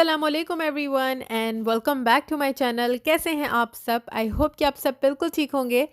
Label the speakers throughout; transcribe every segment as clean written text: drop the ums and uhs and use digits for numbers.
Speaker 1: Aslam everyone and welcome back to my channel. कैसे हैं आप सब? आई होप कि आप सब बिल्कुल ठीक होंगे।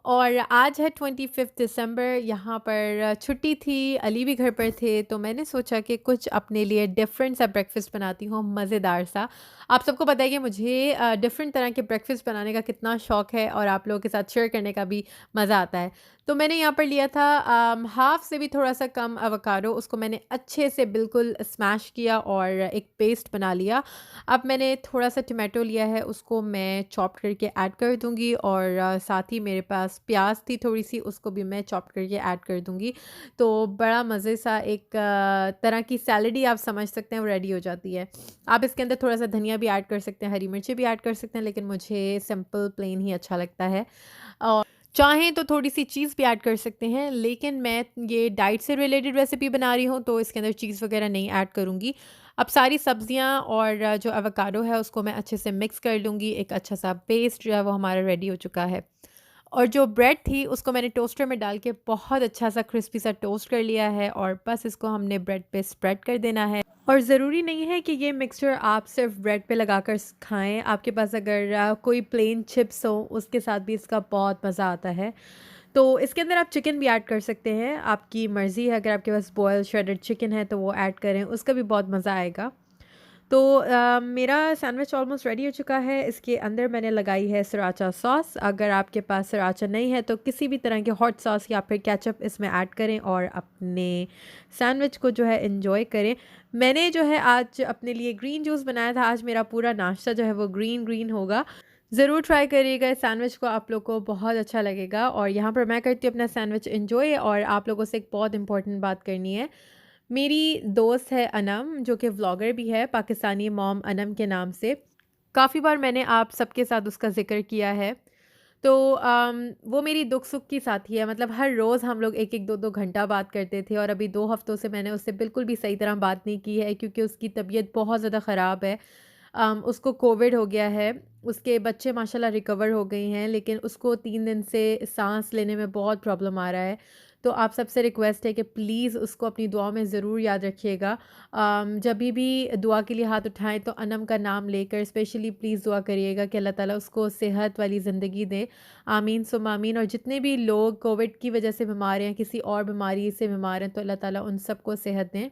Speaker 1: और आज है 25 दिसंबर। यहाँ पर छुट्टी थी, अली भी घर पर थे, तो मैंने सोचा कि कुछ अपने लिए डिफरेंट सा ब्रेकफास्ट बनाती हूँ, मज़ेदार सा। आप सबको पता है कि मुझे डिफरेंट तरह के ब्रेकफास्ट बनाने का कितना शौक़ है और आप लोगों के साथ शेयर करने का भी मज़ा आता है। तो मैंने यहाँ पर लिया था हाफ़ से भी थोड़ा सा कम एवोकाडो, उसको मैंने अच्छे से बिल्कुल स्मैश किया और एक पेस्ट बना लिया। अब मैंने थोड़ा सा टमाटो लिया है, उसको मैं चॉप करके ऐड कर दूँगी और साथ ही मेरे पास प्याज थी थोड़ी सी, उसको भी मैं चॉप करके ऐड कर दूँगी। तो बड़ा मज़े सा एक तरह की सैलड ही आप समझ सकते हैं, वो रेडी हो जाती है। आप इसके अंदर थोड़ा सा धनिया भी ऐड कर सकते हैं, हरी मिर्ची भी ऐड कर सकते हैं, लेकिन मुझे सिंपल प्लेन ही अच्छा लगता है। और चाहें तो थोड़ी-सी चीज़ भी ऐड कर सकते हैं, लेकिन मैं ये डाइट से रिलेटेड रेसिपी बना रही हूँ, तो इसके अंदर चीज़ वगैरह नहीं ऐड करूँगी। अब सारी सब्जियाँ और जो एवोकाडो है, उसको मैं अच्छे से मिक्स कर लूँगी। एक अच्छा-सा पेस्ट जो है, वो हमारा रेडी हो चुका है। और जो ब्रेड थी, उसको मैंने टोस्टर में डाल के बहुत अच्छा-सा क्रिस्पी सा टोस्ट कर लिया है और बस इसको हमने ब्रेड पे स्प्रेड कर देना है। और ज़रूरी नहीं है कि ये मिक्सचर आप सिर्फ ब्रेड पे लगाकर खाएं। आपके पास अगर कोई प्लेन चिप्स हो, उसके साथ भी इसका बहुत मज़ा आता है। तो इसके अंदर आप चिकन भी ऐड कर सकते हैं, आपकी मर्ज़ी है। अगर आपके पास बॉयल श्रेडेड चिकन है तो वो ऐड करें, उसका भी बहुत मज़ा आएगा। तो मेरा सैंडविच ऑलमोस्ट रेडी हो चुका है। इसके अंदर मैंने लगाई है सराचा सॉस। अगर आपके पास सराचा नहीं है तो किसी भी तरह के हॉट सॉस या फिर केचप इसमें ऐड करें और अपने सैंडविच को जो है एंजॉय करें। मैंने जो है आज अपने लिए ग्रीन जूस बनाया था। आज मेरा पूरा नाश्ता जो है वो ग्रीन ग्रीन होगा। ज़रूर ट्राई करिएगा इस सैंडविच को, आप लोग को बहुत अच्छा लगेगा। और यहाँ पर मैं करती हूँ अपना सैंडविच एंजॉय। और आप लोगों से एक बहुत इंपॉर्टेंट बात करनी है। मेरी दोस्त है अनम, जो कि व्लॉगर भी है, पाकिस्तानी मॉम अनम के नाम से। काफ़ी बार मैंने आप सबके साथ उसका ज़िक्र किया है। तो वो मेरी दुख-सुख की साथी है, मतलब हर रोज़ हम लोग 1-1 2-2 घंटा बात करते थे और अभी 2 हफ़्तों से मैंने उससे बिल्कुल भी सही तरह बात नहीं की है, क्योंकि उसकी तबीयत बहुत ज़्यादा ख़राब है। उसको कोविड हो गया है, उसके बच्चे माशाल्लाह रिकवर हो गई हैं, लेकिन उसको 3 दिन से साँस लेने में बहुत प्रॉब्लम आ रहा है। तो आप सबसे रिक्वेस्ट है कि प्लीज़ उसको अपनी दुआ में ज़रूर याद रखिएगा। जभी भी दुआ के लिए हाथ उठाएँ तो अनम का नाम लेकर स्पेशली प्लीज़ दुआ करिएगा कि अल्लाह ताला उसको सेहत वाली ज़िंदगी दे। आमीन सुम्मा आमीन। और जितने भी लोग कोविड की वजह से बीमार हैं, किसी और बीमारी से बीमार हैं, तो अल्लाह ताला उन सबको सेहत दें।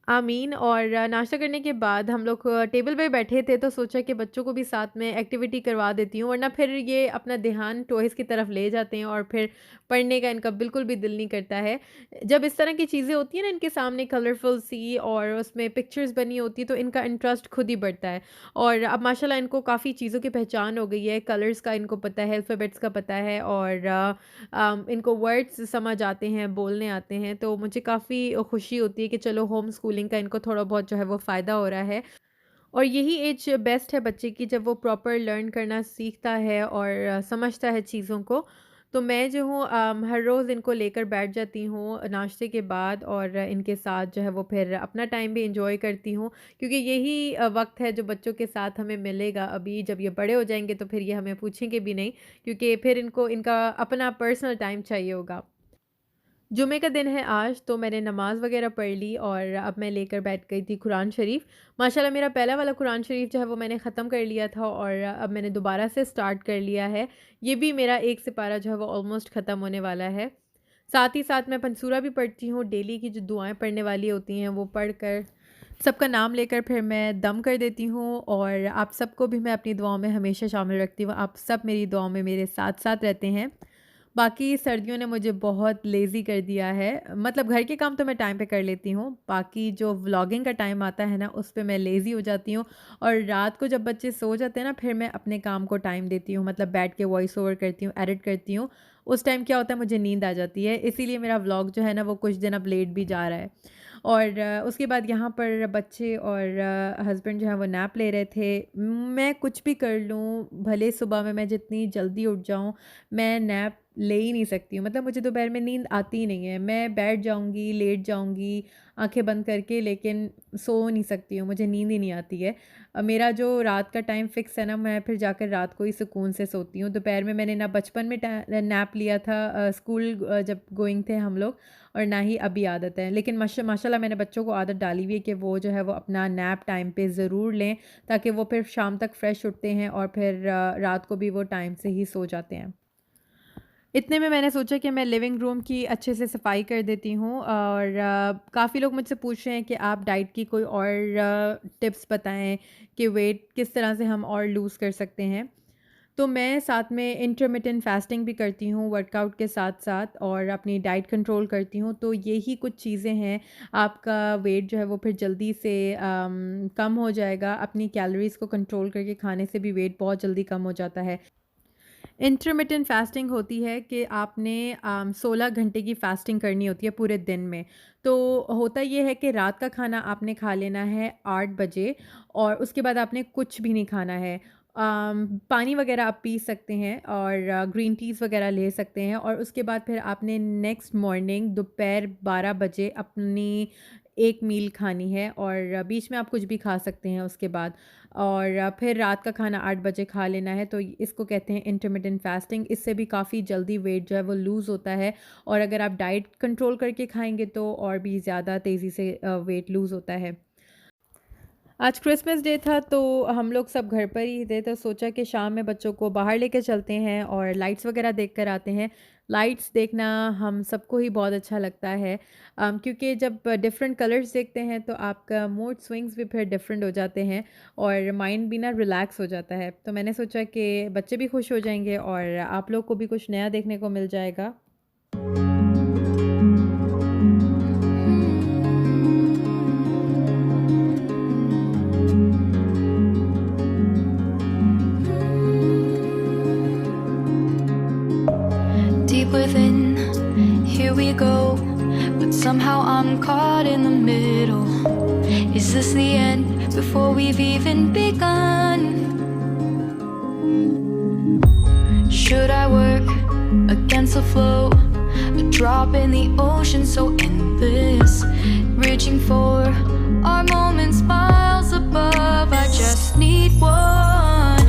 Speaker 1: आमीन। और नाश्ता करने के बाद हम लोग टेबल पे बैठे थे, तो सोचा कि बच्चों को भी साथ में एक्टिविटी करवा देती हूँ, वरना फिर ये अपना ध्यान टॉयज़ की तरफ ले जाते हैं और फिर पढ़ने का इनका बिल्कुल भी दिल नहीं करता है। जब इस तरह की चीज़ें होती हैं ना इनके सामने कलरफुल सी और उसमें पिक्चर्स बनी होती है, तो इनका इंटरेस्ट खुद ही बढ़ता है। और अब माशाल्लाह इनको काफ़ी चीज़ों की पहचान हो गई है, कलर्स का इनको पता है, अल्फ़ाबेट्स का पता है और इनको वर्ड्स समझ आते हैं, बोलने आते हैं। तो मुझे काफ़ी खुशी होती है कि चलो होम स्कूलिंग का इनको थोड़ा बहुत जो है वो फ़ायदा हो रहा है। और यही एज बेस्ट है बच्चे की, जब वो प्रॉपर लर्न करना सीखता है और समझता है चीज़ों को। तो मैं जो हूँ हर रोज़ इनको लेकर बैठ जाती हूँ नाश्ते के बाद और इनके साथ जो है वो फिर अपना टाइम भी एंजॉय करती हूँ, क्योंकि यही वक्त है जो बच्चों के साथ हमें मिलेगा। अभी जब ये बड़े हो जाएंगे तो फिर ये हमें पूछेंगे भी नहीं, क्योंकि फिर इनको इनका अपना पर्सनल टाइम चाहिए होगा। जुमे का दिन है आज, तो मैंने नमाज़ वग़ैरह पढ़ ली और अब मैं लेकर बैठ गई थी कुरान शरीफ। माशाल्लाह मेरा पहला वाला कुरान शरीफ जो है वो मैंने ख़त्म कर लिया था और अब मैंने दोबारा से स्टार्ट कर लिया है। ये भी मेरा एक सिपारा जो है वो ऑलमोस्ट ख़त्म होने वाला है। साथ ही साथ मैं पंसूरा भी पढ़ती हूँ, डेली की जो दुआएँ पढ़ने वाली होती हैं वो पढ़कर सबका नाम लेकर फिर मैं दम कर देती हूँ। और आप सबको भी मैं अपनी दुआओं में हमेशा शामिल रखती हूँ। आप सब मेरी दुआओं में मेरे साथ-साथ रहते हैं। बाकी सर्दियों ने मुझे बहुत लेज़ी कर दिया है। मतलब घर के काम तो मैं टाइम पे कर लेती हूँ, बाकी जो व्लॉगिंग का टाइम आता है ना, उस पे मैं लेज़ी हो जाती हूँ। और रात को जब बच्चे सो जाते हैं ना, फिर मैं अपने काम को टाइम देती हूँ, मतलब बैठ के वॉइस ओवर करती हूँ, एडिट करती हूँ। उस टाइम क्या होता है, मुझे नींद आ जाती है, इसीलिए मेरा व्लॉग जो है ना, वो कुछ दिन अब लेट भी जा रहा है। और उसके बाद यहाँ पर बच्चे और हस्बैंड जो है वो नैप ले रहे थे। मैं कुछ भी कर लूँ, भले सुबह में मैं जितनी जल्दी उठ जाऊँ, मैं नैप ले ही नहीं सकती हूँ। मतलब मुझे दोपहर में नींद आती ही नहीं है। मैं बैठ जाऊँगी, लेट जाऊँगी आँखें बंद करके, लेकिन सो नहीं सकती हूँ, मुझे नींद ही नहीं आती है। मेरा जो रात का टाइम फ़िक्स है ना, मैं फिर जाकर रात को ही सुकून से सोती हूँ। दोपहर में मैंने ना बचपन में नैप लिया था, स्कूल जब गोइंग थे हम लोग, और ना ही अभी आदत है। लेकिन माशाल्लाह मैंने बच्चों को आदत डाली हुई है कि वो जो है वो अपना नैप टाइम पे ज़रूर लें, ताकि वो फिर शाम तक फ्रेश उठते हैं और फिर रात को भी वो टाइम से ही सो जाते हैं। इतने में मैंने सोचा कि मैं लिविंग रूम की अच्छे से सफाई कर देती हूँ, और काफ़ी लोग मुझसे पूछ रहे हैं कि आप डाइट की कोई और टिप्स बताएं कि वेट किस तरह से हम और लूज़ कर सकते हैं। तो मैं साथ में इंटरमिटेंट फास्टिंग भी करती हूँ वर्कआउट के साथ-साथ, और अपनी डाइट कंट्रोल करती हूँ। तो यही कुछ चीज़ें हैं, आपका वेट जो है वो फिर जल्दी से कम हो जाएगा। अपनी कैलोरीज़ को कंट्रोल करके खाने से भी वेट बहुत जल्दी कम हो जाता है। इंटरमिटेंट फास्टिंग होती है कि आपने 16 घंटे की फास्टिंग करनी होती है पूरे दिन में। तो होता ये है कि रात का खाना आपने खा लेना है 8 बजे, और उसके बाद आपने कुछ भी नहीं खाना है। पानी वगैरह आप पी सकते हैं, और ग्रीन टीज़ वगैरह ले सकते हैं, और उसके बाद फिर आपने नेक्स्ट मॉर्निंग दोपहर 12 बजे अपनी एक मील खानी है, और बीच में आप कुछ भी खा सकते हैं उसके बाद। और फिर रात का खाना 8 बजे खा लेना है। तो इसको कहते हैं इंटरमिटेंट फास्टिंग। इससे भी काफ़ी जल्दी वेट जो है वो लूज़ होता है, और अगर आप डाइट कंट्रोल करके खाएँगे तो और भी ज़्यादा तेज़ी से वेट लूज़ होता है। आज क्रिसमस डे था, तो हम लोग सब घर पर ही थे, तो सोचा कि शाम में बच्चों को बाहर लेके चलते हैं और लाइट्स वगैरह देख कर आते हैं। लाइट्स देखना हम सबको ही बहुत अच्छा लगता है, क्योंकि जब डिफरेंट कलर्स देखते हैं तो आपका मूड स्विंग्स भी फिर डिफरेंट हो जाते हैं, और माइंड भी ना रिलैक्स हो जाता है। तो मैंने सोचा कि बच्चे भी खुश हो जाएंगे और आप लोग को भी कुछ नया देखने को मिल जाएगा।
Speaker 2: Deep within, here we go, but somehow I'm caught in the middle. Is this the end before we've even begun? Should I work against the flow, a drop in the ocean so endless, reaching for our moments miles above? I just need one.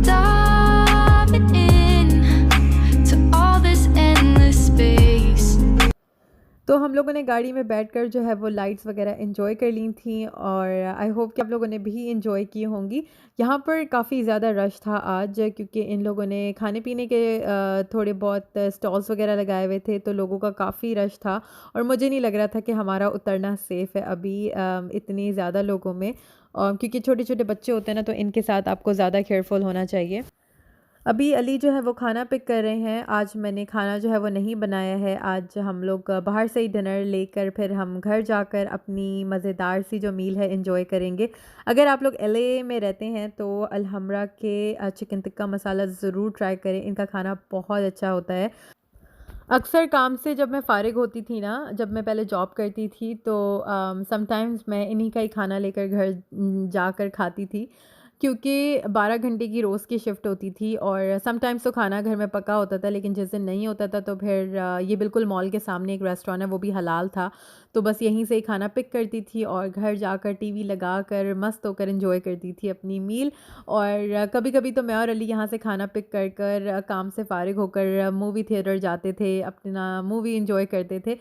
Speaker 2: Diving in to all this endless space.
Speaker 1: तो हम लोगों ने गाड़ी में बैठकर जो है वो लाइट्स वगैरह एंजॉय कर ली थी, और आई होप कि आप लोगों ने भी एंजॉय की होंगी। यहाँ पर काफ़ी ज़्यादा रश था आज, क्योंकि इन लोगों ने खाने पीने के थोड़े बहुत स्टॉल्स वगैरह लगाए हुए थे, तो लोगों का काफ़ी रश था, और मुझे नहीं लग रहा था कि हमारा उतरना सेफ़ है अभी इतनी ज़्यादा लोगों में, क्योंकि छोटे छोटे बच्चे होते हैं ना, तो इनके साथ आपको ज़्यादा केयरफुल होना चाहिए। अभी अली जो है वो खाना पिक कर रहे हैं। आज मैंने खाना जो है वो नहीं बनाया है। आज हम लोग बाहर से ही डिनर लेकर फिर हम घर जाकर अपनी मज़ेदार सी जो मील है एंजॉय करेंगे। अगर आप लोग एलए में रहते हैं तो अलहम्रा के चिकन टिक्का मसाला ज़रूर ट्राई करें, इनका खाना बहुत अच्छा होता है। अक्सर काम से जब मैं फ़ारिग होती थी ना, जब मैं पहले जॉब करती थी, तो समटाइम्स मैं इन्हीं का ही खाना लेकर घर जाकर खाती थी, क्योंकि 12 घंटे की रोज़ की शिफ्ट होती थी, और समटाइम्स तो खाना घर में पका होता था, लेकिन जिस दिन नहीं होता था तो फिर ये बिल्कुल मॉल के सामने एक रेस्टोरेंट है, वो भी हलाल था, तो बस यहीं से ही खाना पिक करती थी और घर जाकर टीवी लगाकर मस्त होकर एंजॉय करती थी अपनी मील। और कभी-कभी तो मैं और अली यहाँ से खाना पिक कर कर काम से फ़ारिग होकर मूवी थिएटर जाते थे, अपना मूवी एंजॉय करते थे।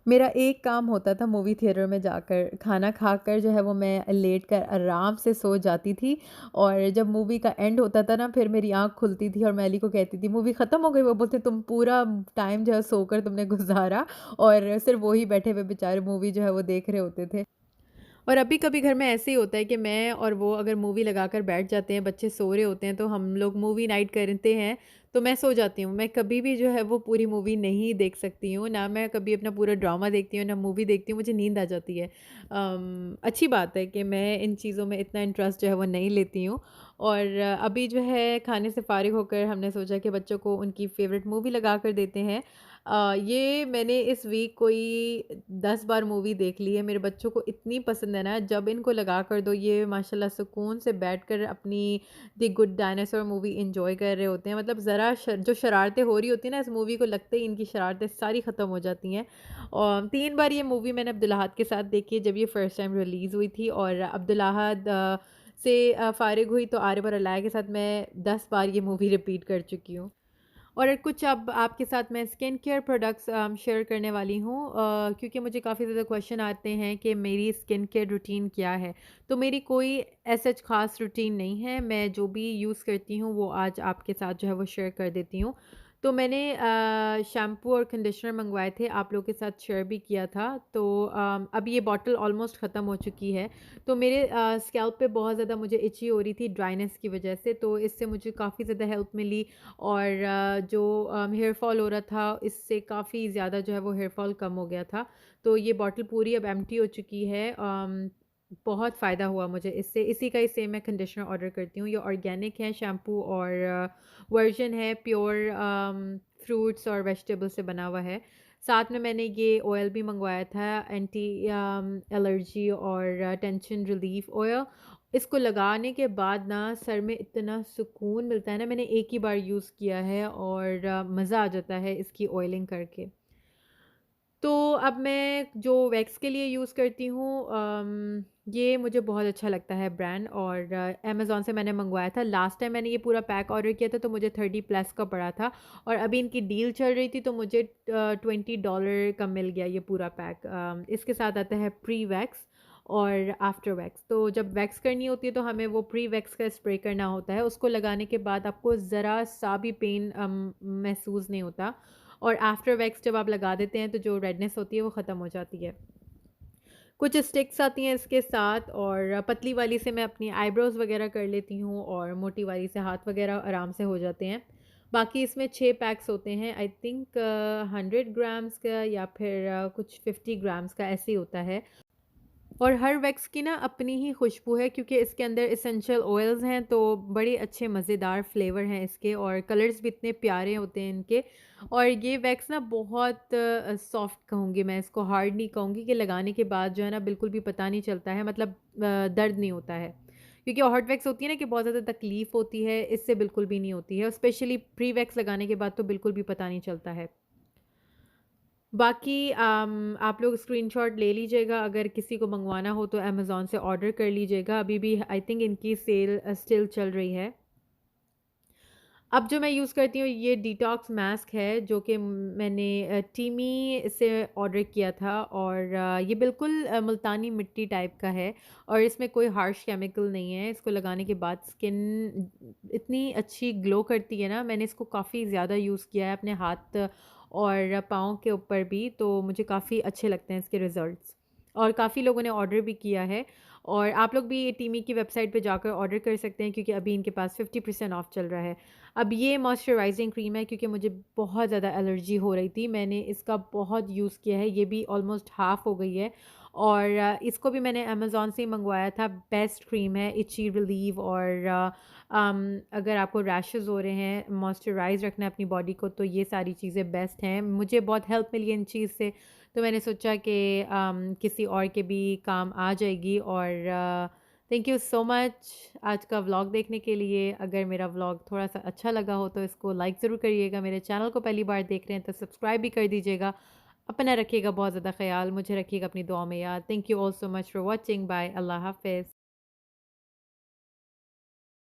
Speaker 1: मेरा एक काम होता था मूवी थिएटर में जाकर, खाना खाकर जो है वो मैं लेट कर आराम से सो जाती थी, और जब मूवी का एंड होता था ना, फिर मेरी आँख खुलती थी और मैं अली को कहती थी मूवी ख़त्म हो गई, वो बोलते तुम पूरा टाइम जो है सोकर तुमने गुज़ारा, और सिर्फ़ वो ही बैठे हुए बेचारे मूवी जो है वो देख रहे होते थे। और अभी कभी घर में ऐसे ही होता है कि मैं और वो अगर मूवी लगाकर बैठ जाते हैं, बच्चे सो रहे होते हैं, तो हम लोग मूवी नाइट करते हैं, तो मैं सो जाती हूँ। मैं कभी भी जो है वो पूरी मूवी नहीं देख सकती हूँ, ना मैं कभी अपना पूरा ड्रामा देखती हूँ, ना मूवी देखती हूँ, मुझे नींद आ जाती है। अच्छी बात है कि मैं इन चीज़ों में इतना इंटरेस्ट जो है वो नहीं लेती हूँ, और अभी जो है खाने से फ़ारिग होकर हमने सोचा कि बच्चों को उनकी फ़ेवरेट मूवी लगा कर देते हैं। ये मैंने इस वीक कोई 10 बार मूवी देख ली है। मेरे बच्चों को इतनी पसंद है ना, जब इनको लगा कर दो ये माशाल्लाह सुकून से बैठकर अपनी the good dinosaur movie enjoy कर रहे होते हैं। मतलब ज़रा जो शरारतें हो रही होती हैं ना, इस मूवी को लगते ही इनकी शरारतें सारी ख़त्म हो जाती हैं। और 3 बार ये मूवी मैंने अब्दुल अहद के साथ देखी है, जब ये फर्स्ट टाइम रिलीज़ हुई थी, और अब्दुल अहद से फ़ारिग हुई तो आरिफ और अलाया के साथ मैं 10 बार ये मूवी रिपीट कर चुकी हूँ। और कुछ अब आपके साथ मैं स्किन केयर प्रोडक्ट्स शेयर करने वाली हूँ, क्योंकि मुझे काफ़ी ज़्यादा क्वेश्चन आते हैं कि मेरी स्किन केयर रूटीन क्या है। तो मेरी कोई ऐसा ख़ास रूटीन नहीं है, मैं जो भी यूज़ करती हूँ वो आज आपके साथ जो है वो शेयर कर देती हूँ। तो मैंने शैम्पू और कंडीशनर मंगवाए थे, आप लोगों के साथ शेयर भी किया था। तो अब ये बॉटल ऑलमोस्ट ख़त्म हो चुकी है। तो मेरे स्कैल्प पे बहुत ज़्यादा मुझे इची हो रही थी ड्राइनेस की वजह से, तो इससे मुझे काफ़ी ज़्यादा हेल्प मिली। और जो हेयर फॉल हो रहा था, इससे काफ़ी ज़्यादा जो है वो हेयर फॉल कम हो गया था। तो ये बॉटल पूरी अब एम्प्टी हो चुकी है। बहुत फ़ायदा हुआ मुझे इससे। इसी का ही सेम मैं कंडीशनर ऑर्डर करती हूँ। ये ऑर्गेनिक है शैम्पू, और वर्जन है प्योर फ्रूट्स और वेजिटेबल से बना हुआ है। साथ में मैंने ये ऑयल भी मंगवाया था, एंटी एलर्जी और टेंशन रिलीफ ऑयल। इसको लगाने के बाद ना सर में इतना सुकून मिलता है ना, मैंने एक ही बार यूज़ किया है और मज़ा आ जाता है इसकी ऑयलिंग करके। तो अब मैं जो वैक्स के लिए यूज़ करती हूँ, ये मुझे बहुत अच्छा लगता है ब्रांड, और अमेज़न से मैंने मंगवाया था। लास्ट टाइम मैंने ये पूरा पैक ऑर्डर किया था तो मुझे 30 प्लस का पड़ा था, और अभी इनकी डील चल रही थी तो मुझे $20 का मिल गया ये पूरा पैक। इसके साथ आता है प्री वैक्स और आफ्टर वैक्स। तो जब वैक्स करनी होती है तो हमें वो प्री वैक्स का स्प्रे करना होता है। उसको लगाने के बाद आपको ज़रा सा भी पेन महसूस नहीं होता, और आफ्टर वैक्स जब आप लगा देते हैं तो जो रेडनेस होती है वो ख़त्म हो जाती है। कुछ स्टिक्स आती हैं इसके साथ, और पतली वाली से मैं अपनी आईब्रोज़ वग़ैरह कर लेती हूँ, और मोटी वाली से हाथ वग़ैरह आराम से हो जाते हैं। बाकी इसमें 6 पैक्स होते हैं, आई थिंक 100 ग्राम्स का या फिर कुछ 50 ग्राम्स का ऐसे ही होता है। और हर वैक्स की ना अपनी ही खुशबू है, क्योंकि इसके अंदर एसेंशियल ऑयल्स हैं, तो बड़े अच्छे मज़ेदार फ्लेवर हैं इसके, और कलर्स भी इतने प्यारे होते हैं इनके। और ये वैक्स ना बहुत सॉफ्ट कहूँगी मैं इसको, हार्ड नहीं कहूँगी, कि लगाने के बाद जो है ना बिल्कुल भी पता नहीं चलता है, मतलब दर्द नहीं होता है। क्योंकि हॉट वैक्स होती है ना कि बहुत ज़्यादा तकलीफ़ होती है, इससे बिल्कुल भी नहीं होती है, और स्पेशली प्री वैक्स लगाने के बाद तो बिल्कुल भी पता नहीं चलता है। बाकी आप लोग स्क्रीनशॉट ले लीजिएगा, अगर किसी को मंगवाना हो तो अमेज़न से ऑर्डर कर लीजिएगा। अभी भी आई थिंक इनकी सेल स्टिल चल रही है। अब जो मैं यूज़ करती हूँ ये डिटॉक्स मास्क है, जो कि मैंने टीमी से ऑर्डर किया था, और ये बिल्कुल मुल्तानी मिट्टी टाइप का है, और इसमें कोई हार्श केमिकल नहीं है। इसको लगाने के बाद स्किन इतनी अच्छी ग्लो करती है ना, मैंने इसको काफ़ी ज़्यादा यूज़ किया है अपने हाथ और पाँव के ऊपर भी, तो मुझे काफ़ी अच्छे लगते हैं इसके रिज़ल्ट्स, और काफ़ी लोगों ने ऑर्डर भी किया है। और आप लोग भी टीमी की वेबसाइट पे जाकर ऑर्डर कर सकते हैं, क्योंकि अभी इनके पास 50% ऑफ चल रहा है। अब ये मॉइस्चराइजिंग क्रीम है, क्योंकि मुझे बहुत ज़्यादा एलर्जी हो रही थी, मैंने इसका बहुत यूज़ किया है, ये भी ऑलमोस्ट हाफ़ हो गई है। और इसको भी मैंने अमेज़न से ही मंगवाया था। बेस्ट क्रीम है, इची रिलीव, और अगर आपको रैशेज़ हो रहे हैं, मॉइस्चराइज़ रखना है अपनी बॉडी को, तो ये सारी चीज़ें बेस्ट हैं। मुझे बहुत हेल्प मिली है इन चीज़ से, तो मैंने सोचा कि किसी और के भी काम आ जाएगी। और थैंक यू सो मच आज का व्लॉग देखने के लिए। अगर मेरा व्लॉग थोड़ा-सा अच्छा लगा हो तो इसको लाइक ज़रूर करिएगा। मेरे चैनल को पहली बार देख रहे हैं तो सब्सक्राइब भी कर दीजिएगा। अपना रखिएगा बहुत ज़्यादा ख़याल, मुझे रखिएगा अपनी दुआ में याद। Thank you all so much for watching. Bye, अल्लाह हाफ़िज़।